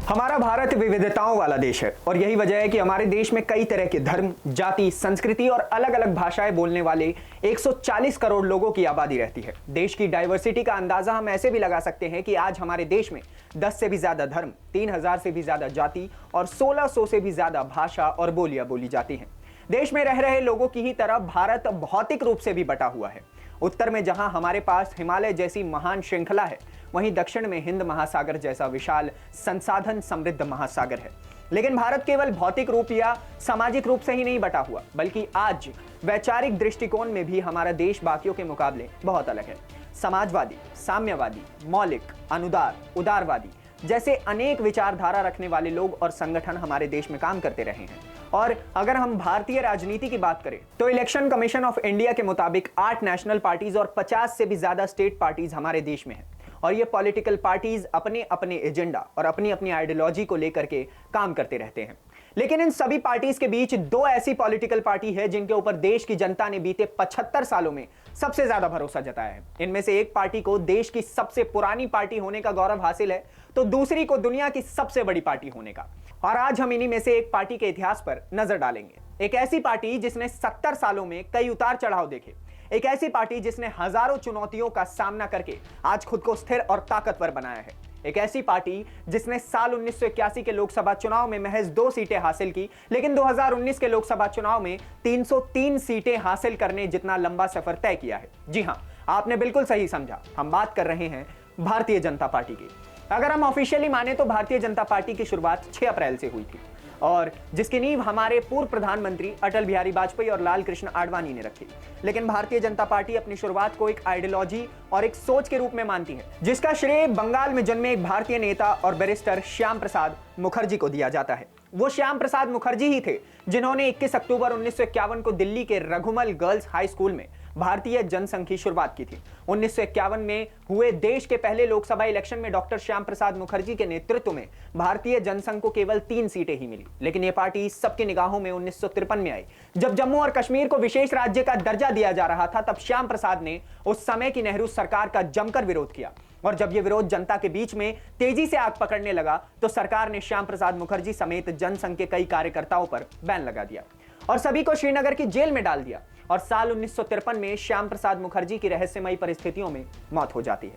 हमारा भारत विविधताओं वाला देश है और यही वजह है कि हमारे देश में कई तरह के धर्म, जाति, संस्कृति और अलग अलग भाषाएं बोलने वाले 140 करोड़ लोगों की आबादी रहती है। देश की डाइवर्सिटी का अंदाजा हम ऐसे भी लगा सकते हैं कि आज हमारे देश में 10 से भी ज्यादा धर्म, 3000 से भी ज्यादा जाति और 1600 से भी ज्यादा भाषा और बोलियां बोली जाती हैं। देश में रह रहे लोगों की ही तरह भारत भौतिक रूप से भी बटा हुआ है। उत्तर में जहां हमारे पास हिमालय जैसी महान श्रृंखला है, वहीं दक्षिण में हिंद महासागर जैसा विशाल संसाधन समृद्ध महासागर है। लेकिन भारत केवल भौतिक रूप या सामाजिक रूप से ही नहीं बटा हुआ, बल्कि आज वैचारिक दृष्टिकोण में भी हमारा देश बाकियों के मुकाबले बहुत अलग है। समाजवादी, साम्यवादी, मौलिक, अनुदार, उदारवादी जैसे अनेक विचारधारा रखने वाले लोग और संगठन हमारे देश में काम करते रहे हैं। और अगर हम भारतीय राजनीति की बात करें तो इलेक्शन कमीशन ऑफ इंडिया के मुताबिक 8 नेशनल पार्टीज और 50 से भी ज्यादा स्टेट पार्टीज हमारे देश में हैं। और ये पॉलिटिकल पार्टीज अपने अपने एजेंडा और अपनी अपनी आइडियोलॉजी को लेकर के काम करते रहते हैं। लेकिन इन सभी पार्टीज के बीच दो ऐसी पॉलिटिकल पार्टी है जिनके ऊपर देश की जनता ने बीते 75 सालों में सबसे ज्यादा भरोसा जताया है। इनमें से एक पार्टी को देश की सबसे पुरानी पार्टी होने का गौरव हासिल है, तो दूसरी को दुनिया की सबसे बड़ी पार्टी होने का। और आज हम इन्हीं में से एक पार्टी के इतिहास पर नजर डालेंगे। एक ऐसी पार्टी जिसने 70 सालों में कई उतार चढ़ाव देखे, एक ऐसी पार्टी जिसने हजारों चुनौतियों का सामना करके आज खुद को स्थिर और ताकतवर बनाया है। एक ऐसी पार्टी जिसने साल 1981 के लोकसभा चुनाव में महज 2 सीटें हासिल की, लेकिन 2019 के लोकसभा चुनाव में 303 सीटें हासिल करने जितना लंबा सफर तय किया है। जी हां, आपने बिल्कुल सही समझा, हम बात कर रहे हैं भारतीय जनता पार्टी की। अगर हम ऑफिशियली माने तो भारतीय जनता पार्टी की शुरुआत 6 अप्रैल से हुई थी और जिसकी नींव हमारे पूर्व प्रधानमंत्री अटल बिहारी वाजपेयी और लाल कृष्ण आडवाणी ने रखी। लेकिन भारतीय जनता पार्टी अपनी शुरुआत को एक आइडियोलॉजी और एक सोच के रूप में मानती है, जिसका श्रेय बंगाल में जन्मे एक भारतीय नेता और बैरिस्टर श्याम प्रसाद मुखर्जी को दिया जाता है। वो श्याम प्रसाद मुखर्जी ही थे जिन्होंने 21 अक्टूबर 1951 को दिल्ली के रघुमल गर्ल्स हाई स्कूल में भारतीय जनसंघ की शुरुआत की थी। 1951 में हुए देश के पहले लोकसभा इलेक्शन में डॉक्टर श्याम प्रसाद मुखर्जी के नेतृत्व में भारतीय जनसंघ को केवल 3 सीटें ही मिली। लेकिन यह पार्टी सबकी निगाहों में 1953 में आई, जब जम्मू और कश्मीर को विशेष राज्य का दर्जा दिया जा रहा था। तब श्याम प्रसाद ने उस समय की नेहरू सरकार का जमकर विरोध किया और जब यह विरोध जनता के बीच में तेजी से आग पकड़ने लगा तो सरकार ने श्याम प्रसाद मुखर्जी समेत जनसंघ के कई कार्यकर्ताओं पर बैन लगा दिया और सभी को श्रीनगर की जेल में डाल दिया। और साल 1953 में श्याम प्रसाद मुखर्जी की रहस्यमयी परिस्थितियों में मौत हो जाती है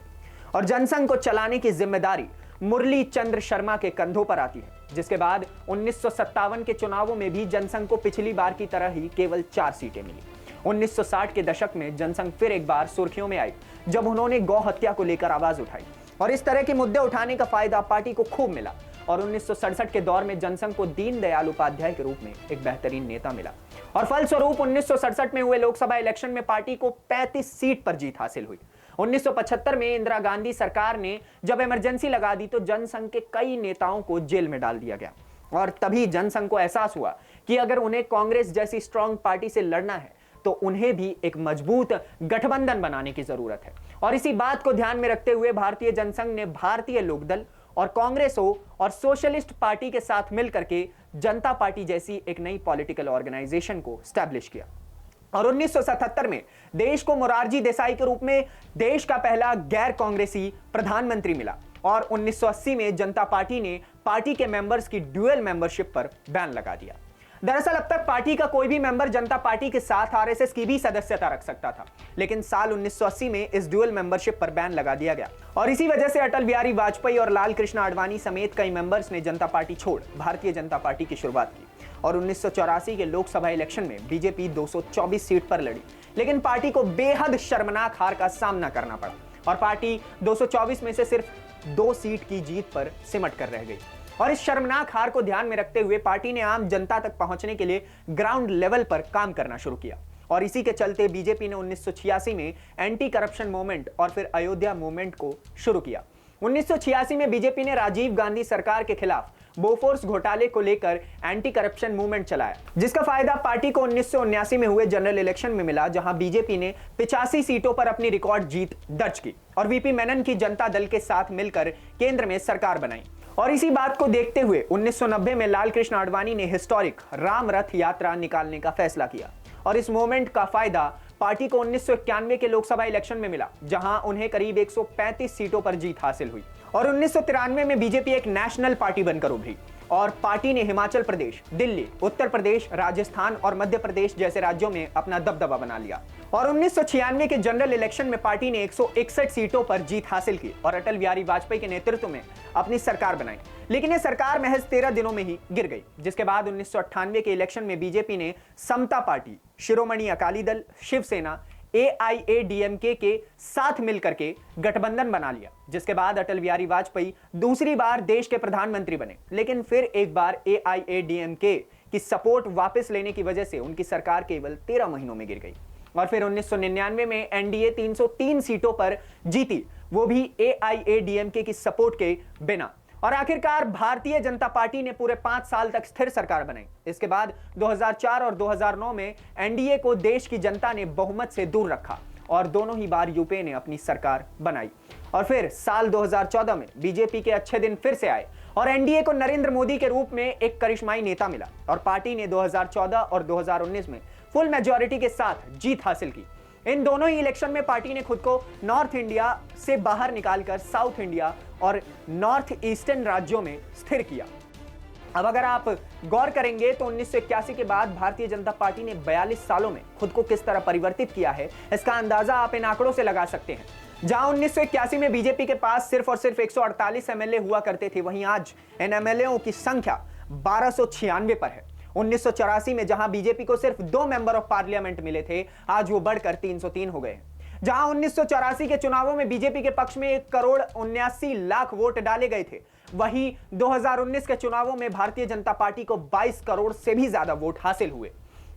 और जनसंघ को चलाने की जिम्मेदारी मुरली चंद्र शर्मा के कंधों पर आती है। जिसके बाद 1957 के चुनावों में भी जनसंघ को पिछली बार की तरह ही केवल 4 सीटें मिली। 1960 के दशक में जनसंघ फिर एक बार सुर्खियों में आई जब उन्होंने गौ हत्या को लेकर आवाज उठाई और इस तरह के मुद्दे उठाने का फायदा पार्टी को खूब मिला। और 1967 के दौर में जनसंघ को दीनदयाल उपाध्याय के रूप में एक बेहतरीन नेता मिला और फलस्वरूप 1967 में हुए लोकसभा इलेक्शन में पार्टी को 35 सीट पर जीत हासिल हुई। 1975 में इंदिरा गांधी सरकार ने जब इमरजेंसी लगा दी तो जनसंघ के कई नेताओं को जेल में डाल दिया गया और तभी जनसंघ को एहसास हुआ कि अगर उन्हें कांग्रेस जैसी स्ट्रांग पार्टी से लड़ना है तो उन्हें भी एक मजबूत गठबंधन बनाने की जरूरत है। और इसी बात को ध्यान में रखते हुए भारतीय जनसंघ ने भारतीय लोकदल और कांग्रेस और सोशलिस्ट पार्टी के साथ मिलकर के जनता पार्टी जैसी एक नई पॉलिटिकल ऑर्गेनाइजेशन को स्टैब्लिश किया। और 1977 में देश को मोरारजी देसाई के रूप में देश का पहला गैर कांग्रेसी प्रधानमंत्री मिला और 1980 में जनता पार्टी ने पार्टी के मेंबर्स की ड्यूअल मेंबरशिप पर बैन लगा दिया। दरअसल अब तक पार्टी का कोई भी मेंबर जनता पार्टी के साथ आरएसएस की भी सदस्यता रख सकता था, लेकिन साल 1980 में इस ड्यूअल मेंबरशिप पर बैन लगा दिया गया और इसी वजह से अटल बिहारी वाजपेयी और लाल कृष्ण आडवाणी समेत कई मेंबर्स ने जनता पार्टी छोड़ भारतीय जनता पार्टी की शुरुआत की। और 1984 के लोकसभा इलेक्शन में बीजेपी 224 सीट पर लड़ी, लेकिन पार्टी को बेहद शर्मनाक हार का सामना करना पड़ा और पार्टी 224 में से सिर्फ 2 सीट की जीत पर सिमट कर रह गई। और इस शर्मनाक हार को ध्यान में रखते हुए पार्टी ने आम जनता तक पहुंचने के लिए ग्राउंड लेवल पर काम करना शुरू किया और इसी के चलते बीजेपी ने 1986 में एंटी करप्शन मूवमेंट और फिर अयोध्या मूवमेंट को शुरू किया। 1986 में बीजेपी ने राजीव गांधी सरकार के खिलाफ बोफोर्स घोटाले को लेकर एंटी करप्शन मूवमेंट चलाया, जिसका फायदा पार्टी को 1979 में हुए जनरल इलेक्शन में मिला, जहां बीजेपी ने 85 सीटों पर अपनी रिकॉर्ड जीत दर्ज की और वीपी मेनन की जनता दल के साथ मिलकर केंद्र में सरकार बनाई। और इसी बात को देखते हुए 1990 में लाल कृष्ण आडवाणी ने हिस्टोरिक राम रथ यात्रा निकालने का फैसला किया और इस मूवमेंट का फायदा पार्टी को 1991 के लोकसभा इलेक्शन में मिला, जहां उन्हें करीब 135 सीटों पर जीत हासिल हुई और 1993 में बीजेपी एक नेशनल पार्टी बनकर उभरी और पार्टी ने हिमाचल प्रदेश, दिल्ली, उत्तर प्रदेश, राजस्थान और मध्य प्रदेश जैसे राज्यों में अपना दबदबा बना लिया। और 1996 के जनरल इलेक्शन में पार्टी ने 161 सीटों पर जीत हासिल की और अटल बिहारी वाजपेयी के नेतृत्व में अपनी सरकार बनाई। लेकिन यह सरकार महज 13 दिनों में ही गिर गई, जिसके बाद 1998 के इलेक्शन में बीजेपी ने समता पार्टी, शिरोमणि अकाली दल, शिवसेना, AIADMK के साथ मिलकर के गठबंधन बना लिया, जिसके बाद अटल बिहारी वाजपेयी दूसरी बार देश के प्रधानमंत्री बने। लेकिन फिर एक बार AIADMK की सपोर्ट वापस लेने की वजह से उनकी सरकार केवल 13 महीनों में गिर गई। और फिर 1999 में NDA 303 सीटों पर जीती, वो भी AIADMK की सपोर्ट के बिना। और आखिरकार भारतीय जनता पार्टी ने पूरे 5 साल तक स्थिर सरकार बनाई। इसके बाद 2004 और 2009 में NDA को देश की जनता ने बहुमत से दूर रखा और दोनों ही बार यूपीए ने अपनी सरकार बनाई। और फिर साल 2014 में बीजेपी के अच्छे दिन फिर से आए और NDA को नरेंद्र मोदी के रूप में एक करिश्माई नेता मिला और पार्टी ने 2014 और 2019 में फुल मेजॉरिटी के साथ जीत हासिल की। इन दोनों ही इलेक्शन में पार्टी ने खुद को नॉर्थ इंडिया से बाहर निकालकर साउथ इंडिया और नॉर्थ ईस्टर्न राज्यों में स्थिर किया। अब अगर आप गौर करेंगे तो 1981 के बाद भारतीय जनता पार्टी ने 42 सालों में खुद को किस तरह परिवर्तित किया है, इसका अंदाजा आप इन आंकड़ों से लगा सकते हैं। जहां 1981 में बीजेपी के पास सिर्फ और सिर्फ 148 एमएलए हुआ करते थे, वहीं आज इन एमएलएओं की संख्या 1296 पर है। 1984 में जहां बीजेपी को सिर्फ 2 मेंबर ऑफ पार्लियामेंट मिले थे, आज वो बढ़कर 303 हो गए। जहां 1984 के चुनावों में बीजेपी के पक्ष में 1,79,00,000 वोट डाले गए थे, वहीं 2019 के चुनावों में भारतीय जनता पार्टी को 22 करोड़ से भी ज्यादा वोट हासिल हुए।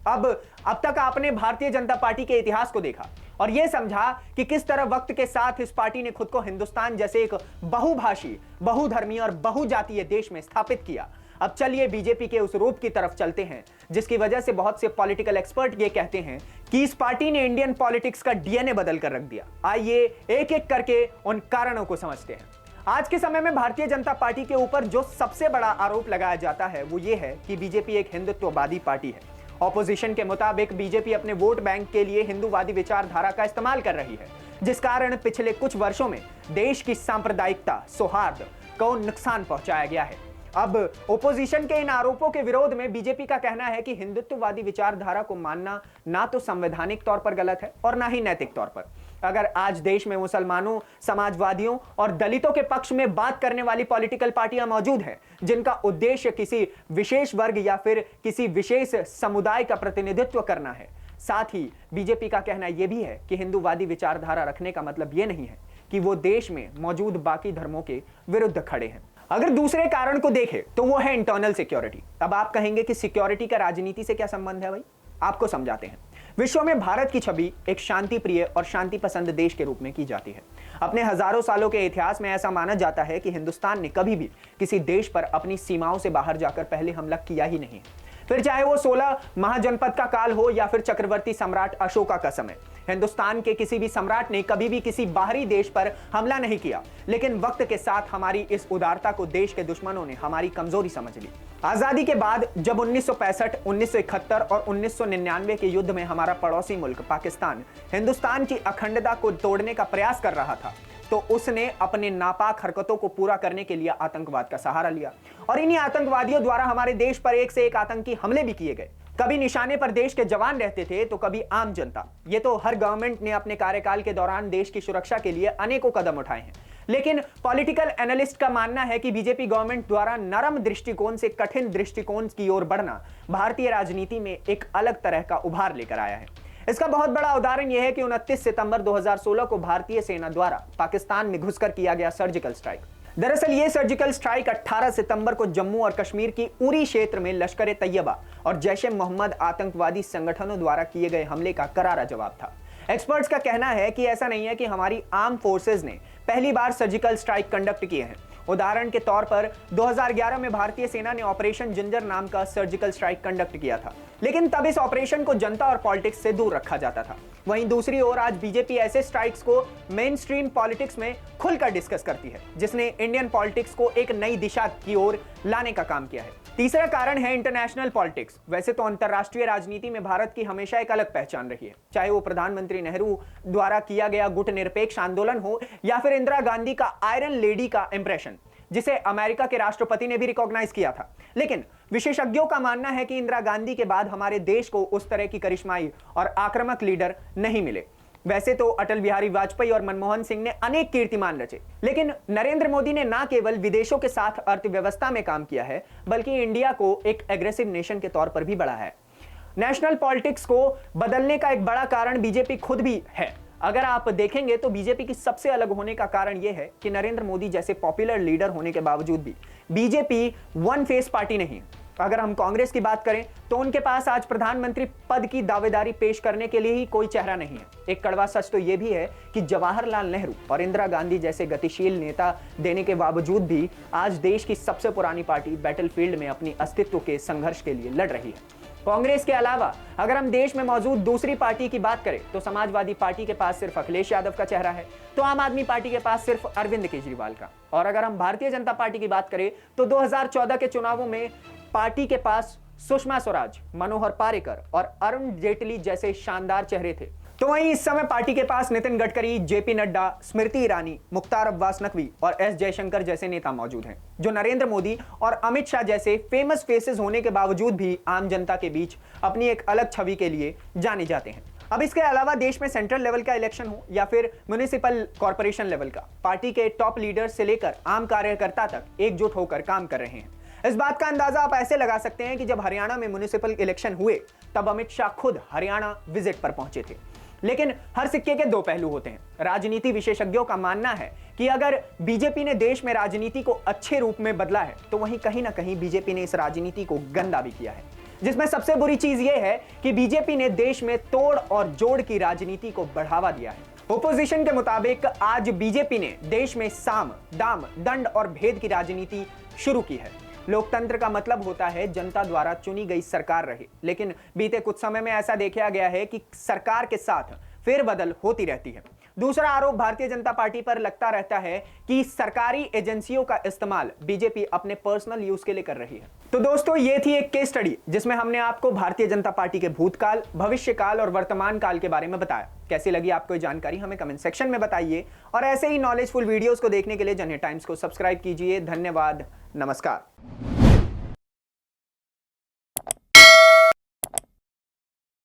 अब तक आपने भारतीय जनता पार्टी के इतिहास को देखा और यह समझा कि किस तरह वक्त के साथ इस पार्टी ने खुद को हिंदुस्तान जैसे एक बहुभाषी, बहुधर्मी और बहुजातीय देश में स्थापित किया। अब चलिए बीजेपी के उस रूप की तरफ चलते हैं जिसकी वजह से बहुत से पॉलिटिकल एक्सपर्ट ये कहते हैं कि इस पार्टी ने इंडियन पॉलिटिक्स का डीएनए बदल कर रख दिया। आइए एक एक करके उन कारणों को समझते हैं। आज के समय में भारतीय जनता पार्टी के ऊपर जो सबसे बड़ा आरोप लगाया जाता है वो ये है कि बीजेपी एक हिंदुत्ववादी पार्टी है। ऑपोजिशन के मुताबिक बीजेपी अपने वोट बैंक के लिए हिंदूवादी विचारधारा का इस्तेमाल कर रही है, जिस कारण पिछले कुछ वर्षों में देश की सांप्रदायिकता, सौहार्द को नुकसान पहुंचाया गया है। अब ओपोजिशन के इन आरोपों के विरोध में बीजेपी का कहना है कि हिंदुत्ववादी विचारधारा को मानना ना तो संवैधानिक तौर पर गलत है और ना ही नैतिक तौर पर। अगर आज देश में मुसलमानों, समाजवादियों और दलितों के पक्ष में बात करने वाली पॉलिटिकल पार्टियां मौजूद हैं जिनका उद्देश्य किसी विशेष वर्ग या फिर किसी विशेष समुदाय का प्रतिनिधित्व करना है, साथ ही बीजेपी का कहना यह भी है कि हिंदूवादी विचारधारा रखने का मतलब यह नहीं है कि वो देश में मौजूद बाकी धर्मों के विरुद्ध खड़े हैं। अगर दूसरे कारण को देखें तो वो है इंटरनल सिक्योरिटी। अब आप कहेंगे कि सिक्योरिटी का राजनीति से क्या संबंध है भाई? आपको समझाते हैं। विश्व में भारत की छवि एक शांति प्रिय और शांति पसंद देश के रूप में की जाती है। अपने हजारों सालों के इतिहास में ऐसा माना जाता है कि हिंदुस्तान ने कभी भी किसी देश पर अपनी सीमाओं से बाहर जाकर पहले हमला किया ही नहीं है। फिर चाहे वो 16 महाजनपद का काल हो या फिर चक्रवर्ती सम्राट अशोका का समय, हिंदुस्तान के किसी भी सम्राट ने कभी भी किसी बाहरी देश पर हमला नहीं किया। लेकिन वक्त के साथ हमारी इस उदारता को देश के दुश्मनों ने हमारी कमजोरी समझ ली। आजादी के बाद जब 1965, 1971 और 1999 के युद्ध में हमारा पड़ोसी मुल्क पाकिस्तान हिंदुस्तान की अखंडता को तोड़ने का प्रयास कर रहा था, तो उसने अपने नापाक हरकतों को पूरा करने के लिए आतंकवाद का सहारा लिया और इन्हीं आतंकवादियों द्वारा हमारे देश पर एक से एक आतंकी हमले भी किए गए। कभी निशाने पर देश के जवान रहते थे तो कभी आम जनता। ये तो हर गवर्नमेंट ने अपने कार्यकाल के दौरान देश की सुरक्षा के लिए अनेकों कदम उठाए हैं। लेकिन पॉलिटिकल एनालिस्ट का मानना है कि बीजेपी गवर्नमेंट द्वारा नरम दृष्टिकोण से कठिन दृष्टिकोण की ओर बढ़ना भारतीय राजनीति में एक अलग तरह का उभार लेकर आया है। इसका बहुत बड़ा उदाहरण यह है कि 29 सितंबर 2016 को भारतीय सेना द्वारा पाकिस्तान में घुसकर किया गया सर्जिकल स्ट्राइक। दरअसल यह सर्जिकल स्ट्राइक 18 सितंबर को जम्मू और कश्मीर की उरी क्षेत्र में लश्कर-ए-तैयबा और जैश-ए-मोहम्मद आतंकवादी संगठनों द्वारा किए गए हमले का करारा जवाब था। एक्सपर्ट्स का कहना है कि ऐसा नहीं है कि हमारी आर्म फोर्सेज ने पहली बार सर्जिकल स्ट्राइक कंडक्ट किए हैं। उदाहरण के तौर पर 2011 में भारतीय सेना ने ऑपरेशन जिंजर नाम का सर्जिकल स्ट्राइक कंडक्ट किया था, लेकिन तब इस ऑपरेशन को जनता और पॉलिटिक्स से दूर रखा जाता था। वहीं दूसरी ओर आज बीजेपी ऐसे स्ट्राइक्स को मेन स्ट्रीम पॉलिटिक्स में खुलकर डिस्कस करती है, जिसने इंडियन पॉलिटिक्स को एक नई दिशा की ओर लाने का काम किया है। तीसरा कारण है इंटरनेशनल पॉलिटिक्स। वैसे तो अंतरराष्ट्रीय राजनीति में भारत की हमेशा एक अलग पहचान रही है, चाहे वो प्रधानमंत्री नेहरू द्वारा किया गया गुटनिरपेक्ष आंदोलन हो या फिर इंदिरा गांधी का आयरन लेडी का इंप्रेशन, जिसे अमेरिका के राष्ट्रपति ने भी रिकॉग्नाइज किया था। लेकिन विशेषज्ञों का मानना है कि इंदिरा गांधी के बाद हमारे देश को उस तरह की करिश्माई और आक्रामक लीडर नहीं मिले। वैसे तो अटल बिहारी वाजपेयी और मनमोहन सिंह ने अनेक कीर्तिमान रचे, लेकिन नरेंद्र मोदी ने न केवल विदेशों के साथ अर्थव्यवस्था में काम किया है, बल्कि इंडिया को एक एग्रेसिव नेशन के तौर पर भी बढ़ा है। नेशनल पॉलिटिक्स को बदलने का एक बड़ा कारण बीजेपी खुद भी है। अगर आप देखेंगे तो बीजेपी की सबसे अलग होने का कारण यह है कि नरेंद्र मोदी जैसे पॉपुलर लीडर होने के बावजूद भी बीजेपी वन फेस पार्टी नहीं है। अगर हम कांग्रेस की बात करें तो उनके पास आज प्रधानमंत्री पद की दावेदारी पेश करने के लिए ही कोई चेहरा नहीं है। एक कड़वा सच तो यह भी है कि जवाहरलाल नेहरू और इंदिरा गांधी जैसे गतिशील नेता देने के बावजूद भी आज देश की सबसे पुरानी पार्टी बैटलफील्ड में अपनी अस्तित्व के संघर्ष के लिए लड़ रही है। कांग्रेस के अलावा अगर हम देश में मौजूद दूसरी पार्टी की बात करें तो समाजवादी पार्टी के पास सिर्फ अखिलेश यादव का चेहरा है, तो आम आदमी पार्टी के पास सिर्फ अरविंद केजरीवाल का। और अगर हम भारतीय जनता पार्टी की बात करें तो 2014 के चुनावों में पार्टी के पास सुषमा स्वराज, मनोहर पारिकर और अरुण जेटली जैसे शानदार चेहरे थे। तो वहीं इस समय पार्टी के पास नितिन गडकरी, जेपी नड्डा, स्मृति ईरानी, मुख्तार अब्बास नकवी और एस जयशंकर जैसे नेता मौजूद हैं, जो नरेंद्र मोदी और अमित शाह जैसे फेमस फेसेस होने के बावजूद भी आम जनता के बीच अपनी एक अलग छवि के लिए जाने जाते हैं। अब इसके अलावा देश में सेंट्रल लेवल का इलेक्शन हो या फिर म्युनिसिपल कॉर्पोरेशन लेवल का, पार्टी के टॉप लीडर से लेकर आम कार्यकर्ता तक एकजुट होकर काम कर रहे हैं। इस बात का अंदाजा आप ऐसे लगा सकते हैं कि जब हरियाणा में म्युनिसिपल इलेक्शन हुए तब अमित शाह खुद हरियाणा विजिट पर पहुंचे थे। लेकिन हर सिक्के के दो पहलू होते हैं। राजनीति विशेषज्ञों का मानना है कि अगर बीजेपी ने देश में राजनीति को अच्छे रूप में बदला है तो वहीं कहीं ना कहीं बीजेपी ने इस राजनीति को गंदा भी किया है, जिसमें सबसे बुरी चीज यह है कि बीजेपी ने देश में तोड़ और जोड़ की राजनीति को बढ़ावा दिया है। ओपोजिशन के मुताबिक आज बीजेपी ने देश में साम, दाम, दंड और भेद की राजनीति शुरू की है। लोकतंत्र का मतलब होता है जनता द्वारा चुनी गई सरकार रहे, लेकिन बीते कुछ समय में ऐसा देखा गया है कि सरकार के साथ फेरबदल होती रहती है। दूसरा आरोप भारतीय जनता पार्टी पर लगता रहता है कि सरकारी एजेंसियों का इस्तेमाल बीजेपी अपने पर्सनल यूज के लिए कर रही है। तो दोस्तों, ये थी एक केस स्टडी जिसमें हमने आपको भारतीय जनता पार्टी के भूतकाल, भविष्यकाल और वर्तमान काल के बारे में बताया। कैसी लगी आपको ये जानकारी हमें कमेंट सेक्शन में बताइए, और ऐसे ही नॉलेजफुल वीडियोस को देखने के लिए जनहित टाइम्स को सब्सक्राइब कीजिए। धन्यवाद, नमस्कार।